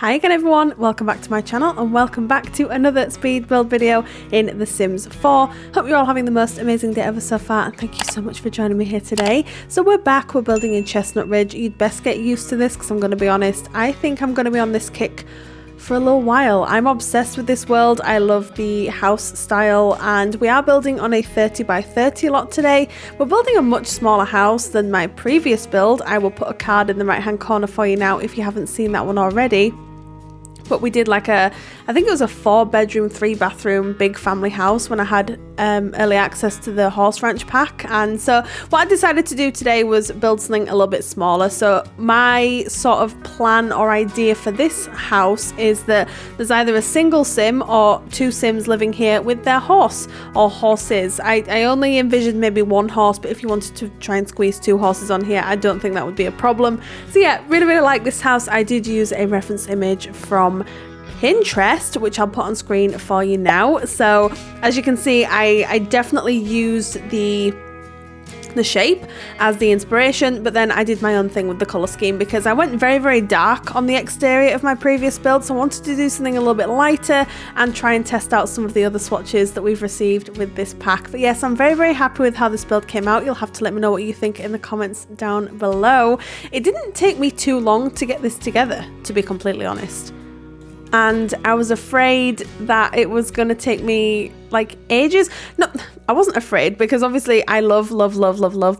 Hi again everyone, welcome back to my channel and welcome back to another speed build video in The Sims 4. Hope you're all having the most amazing day ever so far and thank you so much for joining me here today. So we're back, we're building in Chestnut Ridge. You'd best get used to this because I'm going to be honest, I think I'm going to be on this kick for a little while. I'm obsessed with this world. I love the house style and we are building on a 30 by 30 lot today. We're building a much smaller house than my previous build. I will put a card in the right hand corner for you now if you haven't seen that one already. But we did like I think it was a 4-bedroom, 3-bathroom, big family house when I had early access to the horse ranch pack. And so what I decided to do today was build something a little bit smaller. So my sort of plan or idea for this house is that there's either a single sim or 2 sims living here with their horse or horses. I only envisioned maybe 1 horse, but if you wanted to try and squeeze 2 horses on here, I don't think that would be a problem. So yeah, really like this house. I did use a reference image from Pinterest, which I'll put on screen for you now. So as you can see, I definitely used the shape as the inspiration, but then I did my own thing with the color scheme because I went very dark on the exterior of my previous build, so I wanted to do something a little bit lighter and try and test out some of the other swatches that we've received with this pack. But yes, I'm very happy with how this build came out. You'll have to let me know what you think in the comments down below. It didn't take me too long to get this together, to be completely honest. And I was afraid that it was going to take me like ages. No, I wasn't afraid because obviously I love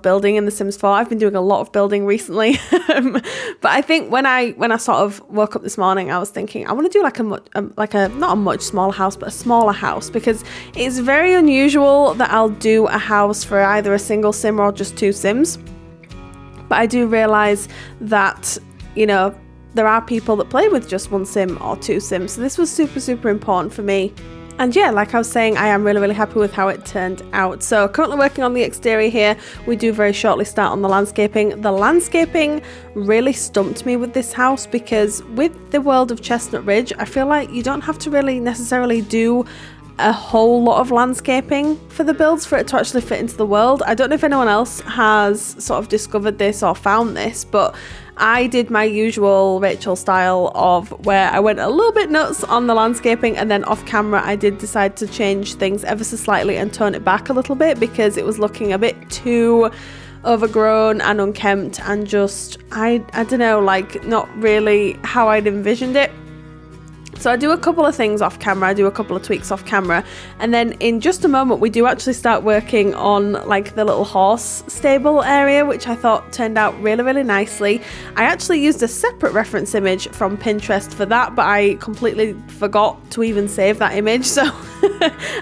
building in The Sims 4. I've been doing a lot of building recently. But I think when I sort of woke up this morning, I was thinking I want to do like a not a much smaller house, but a smaller house, because it's very unusual that I'll do a house for either a single sim or just 2 sims. But I do realize that, you know, there are people that play with just 1 sim or 2 sims, so this was super important for me. And yeah, like I was saying, I am really happy with how it turned out. So currently working on the exterior here. We do very shortly start on the landscaping. The landscaping really stumped me with this house because with the world of Chestnut Ridge, I feel like you don't have to really necessarily do a whole lot of landscaping for the builds for it to actually fit into the world. I don't know if anyone else has sort of discovered this or found this, but I did my usual Rachel style of where I went a little bit nuts on the landscaping, and then off camera I did decide to change things ever so slightly and tone it back a little bit because it was looking a bit too overgrown and unkempt and just I don't know, like not really how I'd envisioned it. So I do a couple of things off camera, I do a couple of tweaks off camera, and then in just a moment we do actually start working on like the little horse stable area, which I thought turned out really nicely. I actually used a separate reference image from Pinterest for that, but I completely forgot to even save that image, so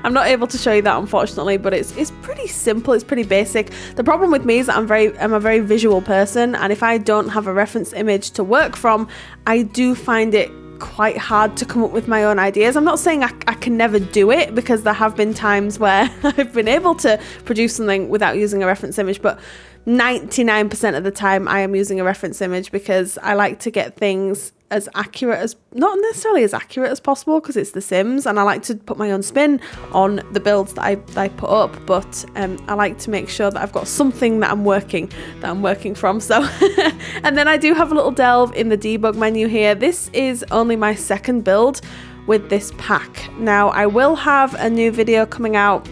I'm not able to show you that unfortunately, but it's pretty simple, it's pretty basic. The problem with me is that I'm a very visual person, and if I don't have a reference image to work from, I do find it quite hard to come up with my own ideas. I'm not saying I can never do it, because there have been times where I've been able to produce something without using a reference image, but 99% of the time I am using a reference image because I like to get things as accurate as, not necessarily as accurate as possible because it's The Sims and I like to put my own spin on the builds that I put up, but I like to make sure that I've got something that I'm working from. So and then I do have a little delve in the debug menu here. This is only my 2nd build with this pack. Now I will have a new video coming out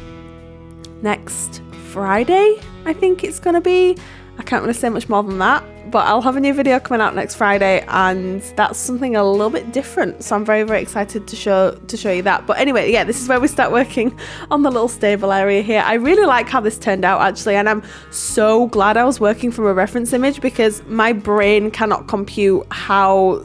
next Friday, I think it's gonna be. I can't really say much more than that, but I'll have a new video coming out next Friday, and that's something a little bit different, so I'm very excited to show you that. But anyway, yeah, this is where we start working on the little stable area here. I really like how this turned out actually, and I'm so glad I was working from a reference image because my brain cannot compute how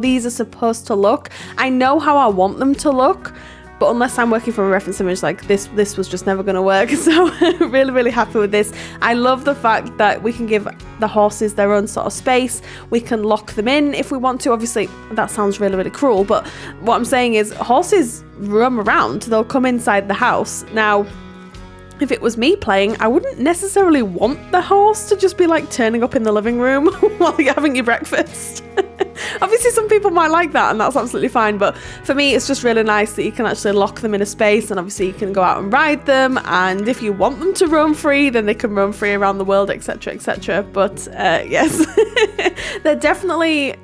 these are supposed to look. I know how I want them to look, but unless I'm working from a reference image, like this was just never going to work. So really happy with this. I love the fact that we can give the horses their own sort of space. We can lock them in if we want to. Obviously, that sounds really cruel, but what I'm saying is horses roam around. They'll come inside the house. Now, if it was me playing, I wouldn't necessarily want the horse to just be like turning up in the living room while you're having your breakfast. Obviously some people might like that and that's absolutely fine, but for me it's just really nice that you can actually lock them in a space, and obviously you can go out and ride them, and if you want them to roam free then they can roam free around the world, etc. But yes, they're definitely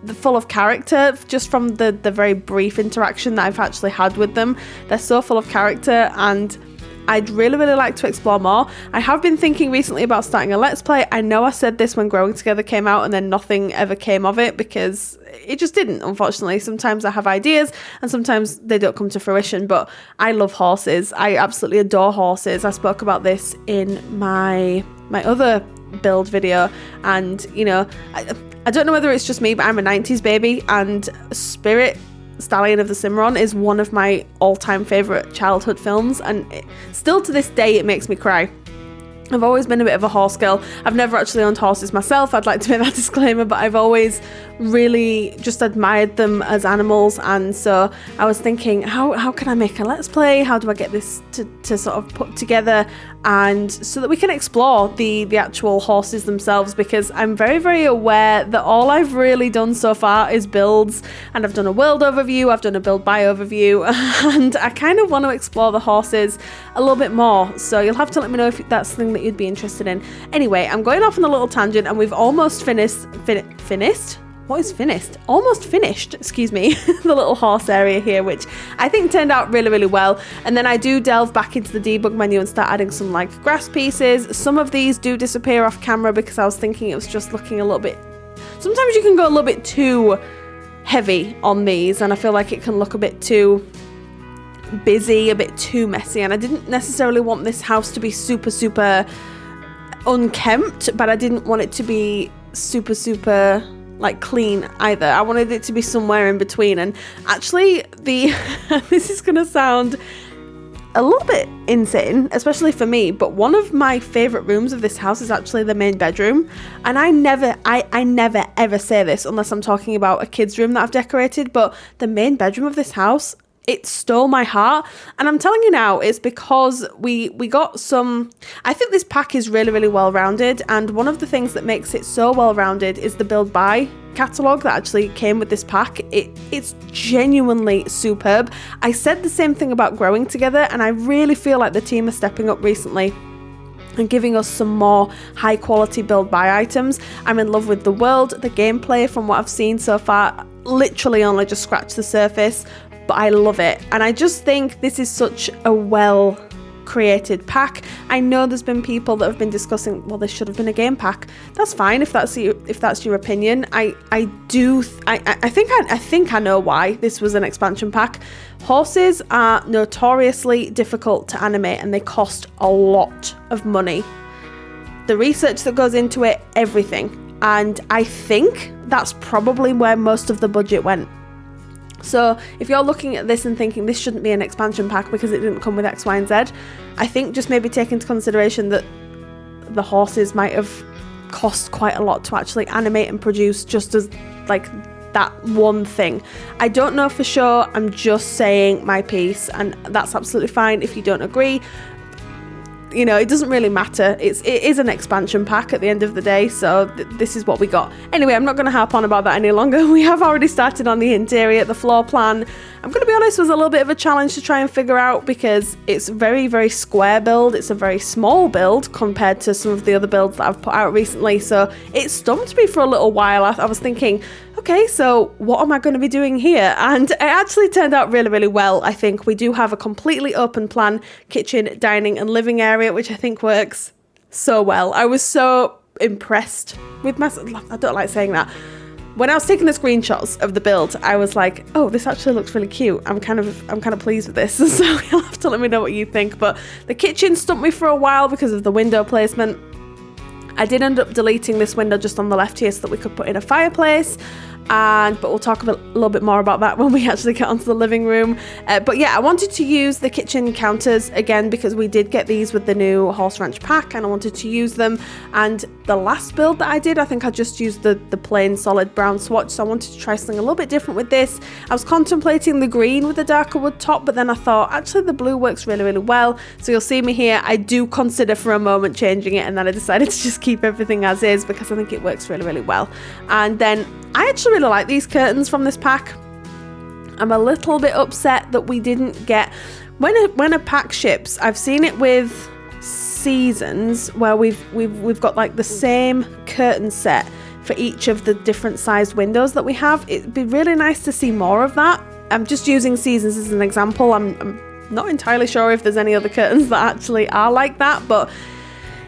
full of character just from the very brief interaction that I've actually had with them. They're so full of character, and I'd really like to explore more. I have been thinking recently about starting a Let's Play. I know I said this when Growing Together came out and then nothing ever came of it because it just didn't, unfortunately. Sometimes I have ideas and sometimes they don't come to fruition, but I love horses. I absolutely adore horses. I spoke about this in my other build video, and you know, I don't know whether it's just me, but I'm a 90s baby, and Spirit, Stallion of the Cimarron is one of my all-time favourite childhood films, and still to this day it makes me cry. I've always been a bit of a horse girl. I've never actually owned horses myself, I'd like to make that disclaimer, but I've always really just admired them as animals, and so I was thinking, how can I make a Let's Play? How do I get this to sort of put together, and so that we can explore the actual horses themselves, because I'm very aware that all I've really done so far is builds, and I've done a world overview, I've done a build by overview, and I kind of want to explore the horses a little bit more, so you'll have to let me know if that's something that you'd be interested in. Anyway, I'm going off on a little tangent, and we've almost finished? What is finished? Almost finished, excuse me, the little horse area here, which I think turned out really well. And then I do delve back into the debug menu and start adding some like grass pieces. Some of these do disappear off camera because I was thinking it was just looking a little bit, sometimes you can go a little bit too heavy on these, and I feel like it can look a bit too busy, a bit too messy, and I didn't necessarily want this house to be super unkempt, but I didn't want it to be super like clean either. I wanted it to be somewhere in between. And actually this is gonna sound a little bit insane, especially for me, but one of my favorite rooms of this house is actually the main bedroom. And I never ever say this unless I'm talking about a kid's room that I've decorated, but the main bedroom of this house, it stole my heart. And I'm telling you now, it's because we got some, I think this pack is really well rounded, and one of the things that makes it so well rounded is the build buy catalogue that actually came with this pack. It's genuinely superb. I said the same thing about Growing Together, and I really feel like the team are stepping up recently and giving us some more high quality build buy items. I'm in love with the world, the gameplay from what I've seen so far, literally only just scratched the surface, but I love it. And I just think this is such a well created pack. I know there's been people that have been discussing, well, this should have been a game pack. That's fine if that's your opinion. I think I know why this was an expansion pack. Horses are notoriously difficult to animate, and they cost a lot of money. The research that goes into it, everything. And I think that's probably where most of the budget went. So if you're looking at this and thinking this shouldn't be an expansion pack because it didn't come with X, Y, and Z, I think just maybe take into consideration that the horses might have cost quite a lot to actually animate and produce, just as like that one thing. I don't know for sure, I'm just saying my piece, and that's absolutely fine if you don't agree. You know, it doesn't really matter. It is an expansion pack at the end of the day, so this is what we got. Anyway, I'm not going to harp on about that any longer. We have already started on the interior. The floor plan, I'm going to be honest, was a little bit of a challenge to try and figure out because it's very square build. It's a very small build compared to some of the other builds that I've put out recently, so it stumped me for a little while. I was thinking, okay, so what am I going to be doing here? And it actually turned out really well. I think we do have a completely open plan kitchen, dining and living area, which I think works so well. I was so impressed with myself. I don't like saying that. When I was taking the screenshots of the build, I was like, oh, this actually looks really cute. I'm kind of pleased with this. So you'll have to let me know what you think. But the kitchen stumped me for a while because of the window placement. I did end up deleting this window just on the left here so that we could put in a fireplace. But we'll talk a little bit more about that when we actually get onto the living room. But yeah, I wanted to use the kitchen counters again because we did get these with the new Horse Ranch pack, and I wanted to use them. And the last build that I did, I think I just used the plain solid brown swatch, so I wanted to try something a little bit different with this. I was contemplating the green with the darker wood top, but then I thought actually the blue works really well. So you'll see me here, I do consider for a moment changing it, and then I decided to just keep everything as is because I think it works really well. And then I actually really like these curtains from this pack. I'm a little bit upset that we didn't get, when a pack ships, I've seen it with Seasons where we've got like the same curtain set for each of the different sized windows that we have. It'd be really nice to see more of that. I'm just using Seasons as an example. I'm not entirely sure if there's any other curtains that actually are like that, but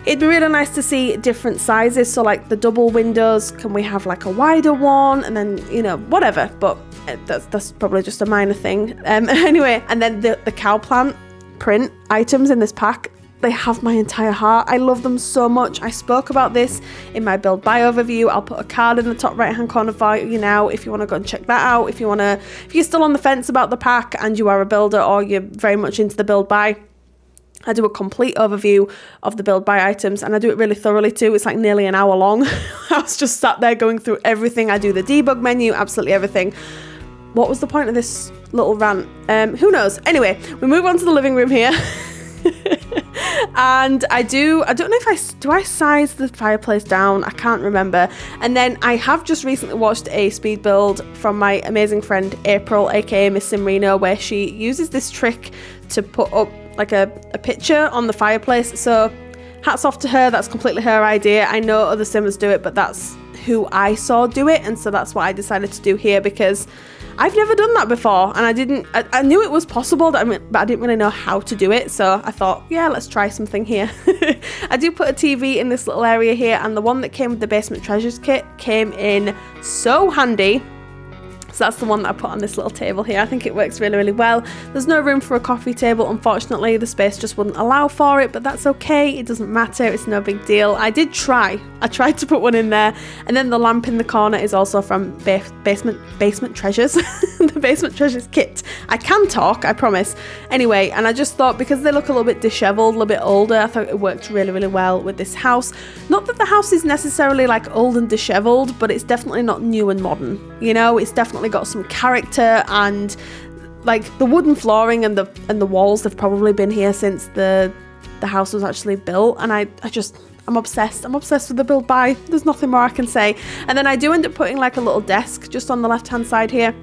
it'd be really nice to see different sizes. So like the double windows, can we have like a wider one? And then, you know, whatever, but that's probably just a minor thing. Anyway, and then the cow plant print items in this pack, they have my entire heart. I love them so much. I spoke about this in my build buy overview. I'll put a card in the top right hand corner for you now if you want to go and check that out. If you're still on the fence about the pack and you are a builder or you're very much into the build buy, I do a complete overview of the build buy items, and I do it really thoroughly too. It's like nearly an hour long. I was just sat there going through everything. I do the debug menu, absolutely everything. What was the point of this little rant? Who knows? Anyway, we move on to the living room here. And I don't know if I size the fireplace down, I can't remember. And then I have just recently watched a speed build from my amazing friend April, aka Miss Simrino, where she uses this trick to put up like a picture on the fireplace. So hats off to her, that's completely her idea. I know other simmers do it, but that's who I saw do it, and so that's what I decided to do here, because I've never done that before, and I knew it was possible, but I didn't really know how to do it, so I thought, yeah, let's try something here. I do put a TV in this little area here, and the one that came with the Basement Treasures kit came in so handy. So that's the one that I put on this little table here. I think it works really, really well. There's no room for a coffee table, unfortunately. The space just wouldn't allow for it, but that's okay. It doesn't matter. It's no big deal. I tried to put one in there. And then the lamp in the corner is also from Basement Treasures. The Basement Treasures kit. I can talk, I promise. Anyway, and I just thought, because they look a little bit disheveled, a little bit older, I thought it worked really, really well with this house. Not that the house is necessarily like old and disheveled, but it's definitely not new and modern. You know, it's definitely got some character, and like the wooden flooring and the walls have probably been here since the house was actually built, and I'm obsessed with the build buy. There's nothing more I can say. And then I do end up putting like a little desk just on the left hand side here.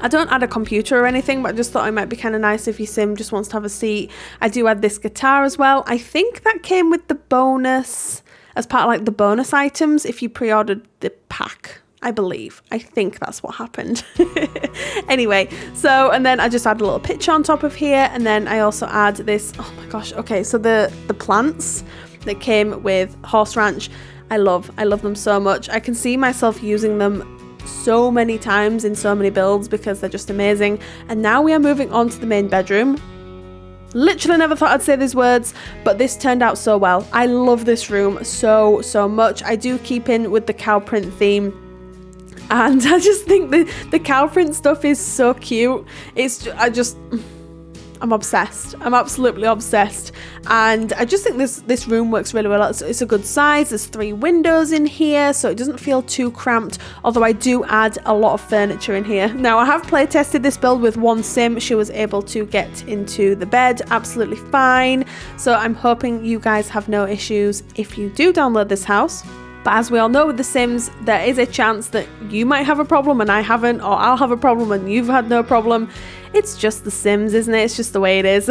I don't add a computer or anything, but I just thought it might be kind of nice if your sim just wants to have a seat. I do add this guitar as well. I think that came with the bonus, as part of like the bonus items if you pre-ordered the pack. I think that's what happened. Anyway, so, and then I just add a little picture on top of here, and then I also add this, oh my gosh, okay, so the plants that came with Horse Ranch, I love them so much. I can see myself using them so many times in so many builds because they're just amazing. And now we are moving on to the main bedroom. Literally never thought I'd say these words, but this turned out so well. I love this room so much. I do keep in with the cow print theme, and I just think the cow print stuff is so cute. I'm obsessed. I'm absolutely obsessed. And I just think this room works really well. It's a good size. There's 3 windows in here, so it doesn't feel too cramped, although I do add a lot of furniture in here. Now, I have play tested this build with one sim. She was able to get into the bed absolutely fine. So I'm hoping you guys have no issues if you do download this house. But as we all know with The Sims, there is a chance that you might have a problem and I haven't, or I'll have a problem and you've had no problem. It's just The Sims, isn't it? It's just the way it is.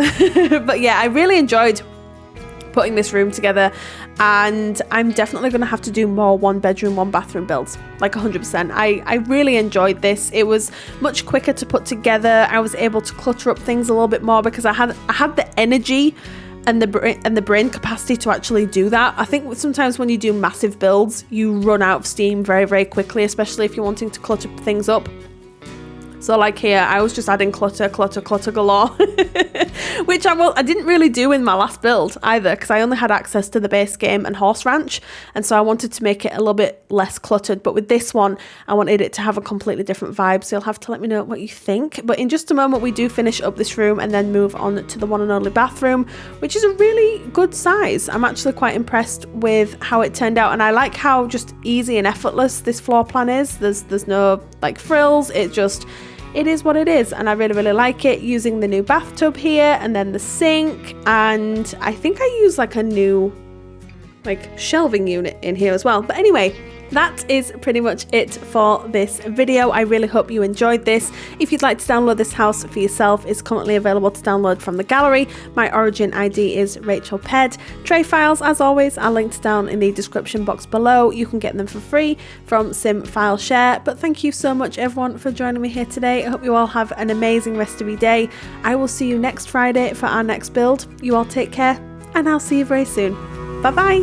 But yeah, I really enjoyed putting this room together, and I'm definitely going to have to do more 1 bedroom, 1 bathroom builds, like 100%. I really enjoyed this. It was much quicker to put together. I was able to clutter up things a little bit more because I had the energy and the brain capacity to actually do that. I think sometimes when you do massive builds, you run out of steam very, very quickly, especially if you're wanting to clutter things up. So like here, I was just adding clutter galore, which I didn't really do in my last build either, because I only had access to the base game and Horse Ranch, and so I wanted to make it a little bit less cluttered. But with this one, I wanted it to have a completely different vibe, so you'll have to let me know what you think. But in just a moment, we do finish up this room and then move on to the one and only bathroom, which is a really good size. I'm actually quite impressed with how it turned out, and I like how just easy and effortless this floor plan is. There's no like frills. It is what it is, and I really, really like it. Using the new bathtub here, and then the sink, and I think I use like a new like shelving unit in here as well. But anyway, that is pretty much it for this video. I really hope you enjoyed this. If you'd like to download this house for yourself, it's currently available to download from the gallery. My origin ID is RachelPedd. Tray files, as always, are linked down in the description box below. You can get them for free from Sim File Share. But thank you so much everyone for joining me here today. I hope you all have an amazing rest of your day. I will see you next Friday for our next build. You all take care, and I'll see you very soon. Bye bye.